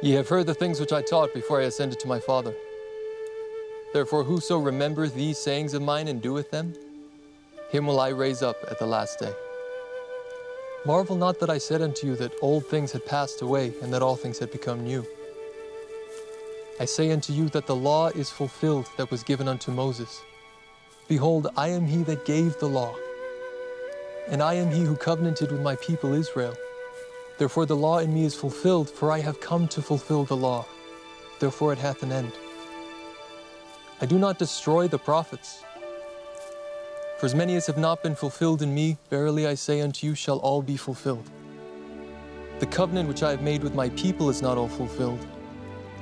Ye have heard the things which I taught before I ascended to my Father. Therefore whoso remembereth these sayings of mine and doeth them, him will I raise up at the last day. Marvel not that I said unto you that old things had passed away, and that all things had become new. I say unto you that the law is fulfilled that was given unto Moses. Behold, I am he that gave the law, and I am he who covenanted with my people Israel. Therefore the law in me is fulfilled, for I have come to fulfill the law. Therefore it hath an end. I do not destroy the prophets. For as many as have not been fulfilled in me, verily I say unto you, shall all be fulfilled. The covenant which I have made with my people is not all fulfilled,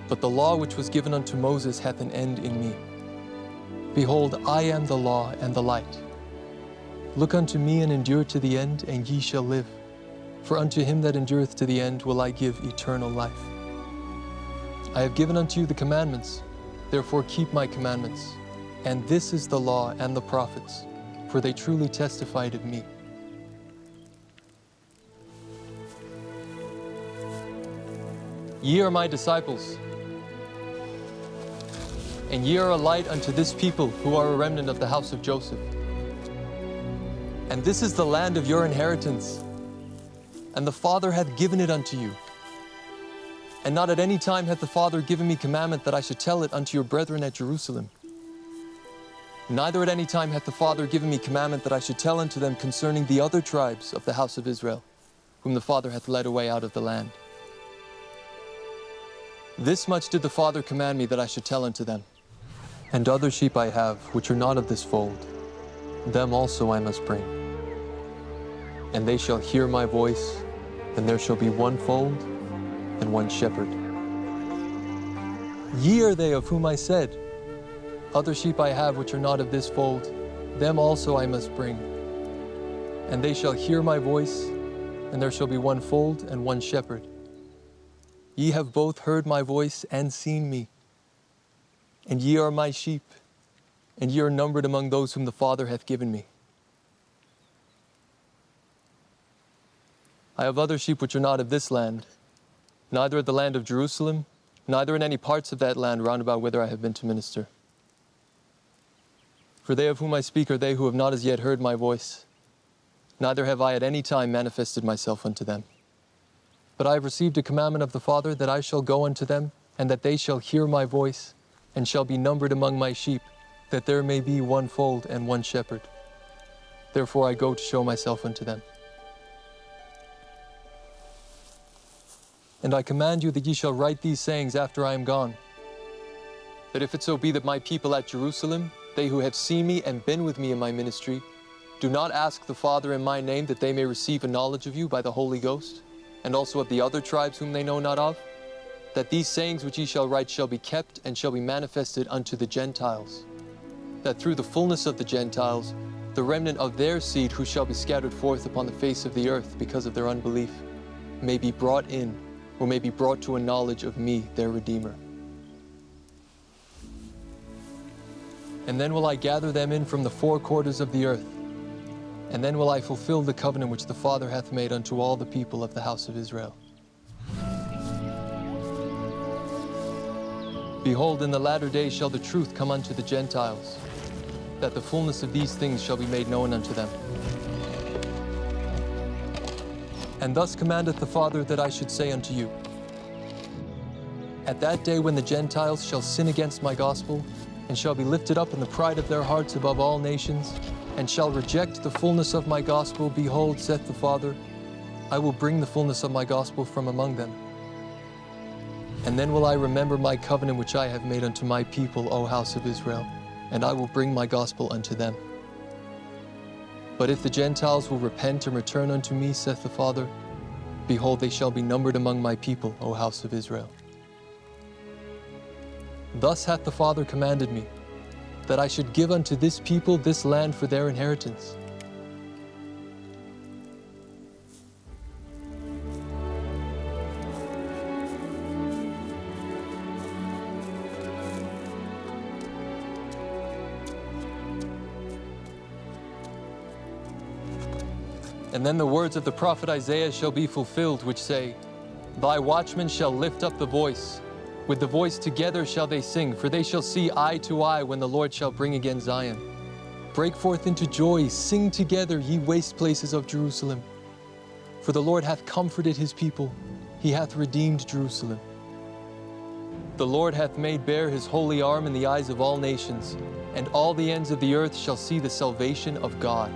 but the law which was given unto Moses hath an end in me. Behold, I am the law and the light. Look unto me and endure to the end, and ye shall live. For unto him that endureth to the end will I give eternal life. I have given unto you the commandments, therefore keep my commandments. And this is the law and the prophets, for they truly testified of me. Ye are my disciples, and ye are a light unto this people who are a remnant of the house of Joseph. And this is the land of your inheritance, and the Father hath given it unto you. And not at any time hath the Father given me commandment that I should tell it unto your brethren at Jerusalem. Neither at any time hath the Father given me commandment that I should tell unto them concerning the other tribes of the house of Israel, whom the Father hath led away out of the land. This much did the Father command me that I should tell unto them. And other sheep I have, which are not of this fold, them also I must bring. And they shall hear my voice, and there shall be one fold and one shepherd. Ye are they of whom I said, other sheep I have which are not of this fold, them also I must bring. And they shall hear my voice, and there shall be one fold and one shepherd. Ye have both heard my voice and seen me. And ye are my sheep, and ye are numbered among those whom the Father hath given me. I have other sheep which are not of this land, neither of the land of Jerusalem, neither in any parts of that land round about whither I have been to minister. For they of whom I speak are they who have not as yet heard my voice, neither have I at any time manifested myself unto them. But I have received a commandment of the Father, that I shall go unto them, and that they shall hear my voice, and shall be numbered among my sheep, that there may be one fold and one shepherd. Therefore I go to show myself unto them. And I command you that ye shall write these sayings after I am gone, that if it so be that my people at Jerusalem, they who have seen me and been with me in my ministry, do not ask the Father in my name, that they may receive a knowledge of you by the Holy Ghost, and also of the other tribes whom they know not of, that these sayings which ye shall write shall be kept and shall be manifested unto the Gentiles, that through the fullness of the Gentiles, the remnant of their seed who shall be scattered forth upon the face of the earth because of their unbelief, may be brought in, or may be brought to a knowledge of me, their Redeemer. And then will I gather them in from the four quarters of the earth, and then will I fulfill the covenant which the Father hath made unto all the people of the house of Israel. Behold, in the latter days shall the truth come unto the Gentiles, that the fullness of these things shall be made known unto them. And thus commandeth the Father that I should say unto you, at that day when the Gentiles shall sin against my gospel, and shall be lifted up in the pride of their hearts above all nations, and shall reject the fullness of my gospel, behold, saith the Father, I will bring the fullness of my gospel from among them. And then will I remember my covenant which I have made unto my people, O house of Israel, and I will bring my gospel unto them. But if the Gentiles will repent and return unto me, saith the Father, behold, they shall be numbered among my people, O house of Israel. Thus hath the Father commanded me, that I should give unto this people this land for their inheritance. And then the words of the prophet Isaiah shall be fulfilled, which say, Thy watchmen shall lift up the voice. With the voice together shall they sing, for they shall see eye to eye when the Lord shall bring again Zion. Break forth into joy, sing together, ye waste places of Jerusalem. For the Lord hath comforted his people, he hath redeemed Jerusalem. The Lord hath made bare his holy arm in the eyes of all nations, and all the ends of the earth shall see the salvation of God.